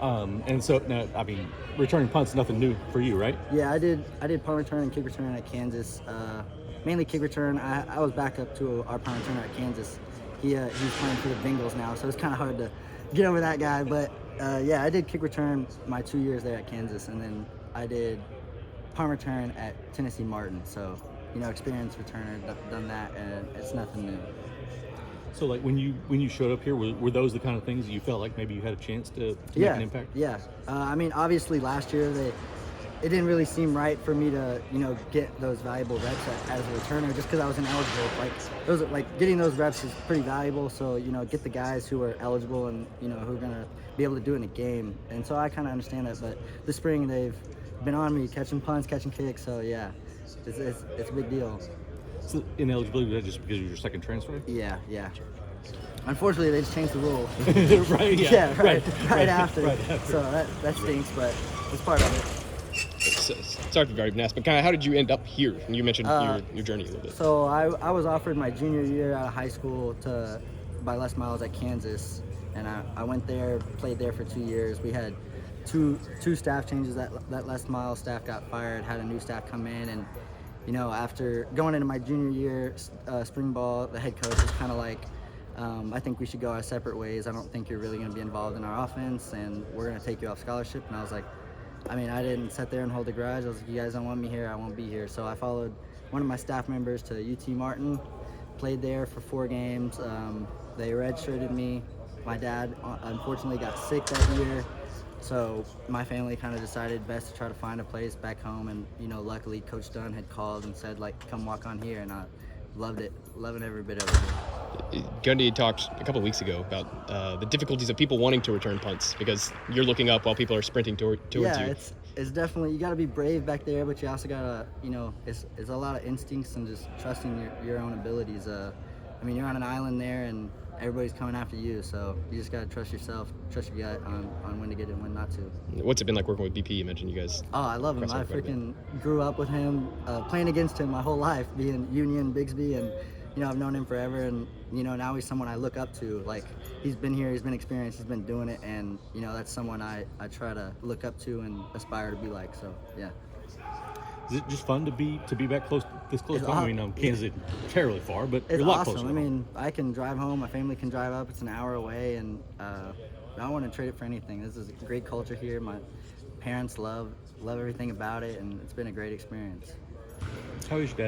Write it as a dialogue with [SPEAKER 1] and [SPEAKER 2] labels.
[SPEAKER 1] And so now, I mean, returning punts nothing new for you, right?
[SPEAKER 2] Yeah, I did punt return and kick return at Kansas. Mainly kick return. I was back up to our punt returner at Kansas. He's playing for the Bengals now, so it's kind of hard to get over that guy. But yeah, I did kick return my 2 years there at Kansas, and then I did punt return at Tennessee Martin. So experienced returner, done that, and it's nothing new.
[SPEAKER 1] So like when you showed up here, were those the kind of things that you felt like maybe you had a chance to make
[SPEAKER 2] Yeah,
[SPEAKER 1] an impact?
[SPEAKER 2] yeah. I mean, obviously last year it didn't really seem right for me to get those valuable reps as a returner just because I was ineligible. Getting those reps is pretty valuable. So get the guys who are eligible and who are gonna be able to do it in a game. And so I kind of understand that. But this spring they've been on me catching punts, catching kicks. So yeah, it's a big deal.
[SPEAKER 1] So ineligibility, was that just because you were your second transfer?
[SPEAKER 2] Yeah, yeah. Unfortunately, they just changed the rule.
[SPEAKER 1] Right. Yeah.
[SPEAKER 2] Yeah, right
[SPEAKER 1] Right
[SPEAKER 2] after.
[SPEAKER 1] Right after.
[SPEAKER 2] So that stinks, but it's part of it.
[SPEAKER 3] Sorry to be very nasty, but kind of how did you end up here? And you mentioned your journey a little bit.
[SPEAKER 2] So I was offered my junior year out of high school by Les Miles at Kansas, and I went there, played there for 2 years. We had two staff changes. That Les Miles staff got fired, had a new staff come in, and after going into my junior year, spring ball, the head coach was kind of like, I think we should go our separate ways. I don't think you're really going to be involved in our offense, and we're going to take you off scholarship. And I was like, I mean, I didn't sit there and hold a grudge. I was like, you guys don't want me here, I won't be here. So I followed one of my staff members to UT Martin, played there for 4 games. They redshirted me. My dad, unfortunately, got sick that year. So my family kind of decided best to try to find a place back home. And, luckily Coach Dunn had called and said, come walk on here. And I loved it, loving every bit of it.
[SPEAKER 3] Gundy talked a couple of weeks ago about the difficulties of people wanting to return punts because you're looking up while people are sprinting towards you.
[SPEAKER 2] Yeah, it's definitely, you got to be brave back there, but you also got to, it's a lot of instincts and just trusting your own abilities. I mean, you're on an island there and everybody's coming after you, so you just got to trust yourself, trust your gut on when to get it and when not to.
[SPEAKER 3] What's it been like working with BP? You mentioned you guys.
[SPEAKER 2] Oh, I love him. I freaking grew up with him, playing against him my whole life, being Union, Bigsby, and I've known him forever, and now he's someone I look up to. Like, he's been here, he's been experienced, he's been doing it, and that's someone I try to look up to and aspire to be like. So yeah.
[SPEAKER 1] Is it just fun to be back this close?
[SPEAKER 2] It's
[SPEAKER 1] I mean, Kansas isn't terribly far, but
[SPEAKER 2] It's
[SPEAKER 1] you're a lot
[SPEAKER 2] awesome.
[SPEAKER 1] closer.
[SPEAKER 2] I mean, I can drive home, my family can drive up. It's an hour away, and I don't want to trade it for anything. This is a great culture here. My parents love everything about it, and it's been a great experience.
[SPEAKER 1] How is your dad?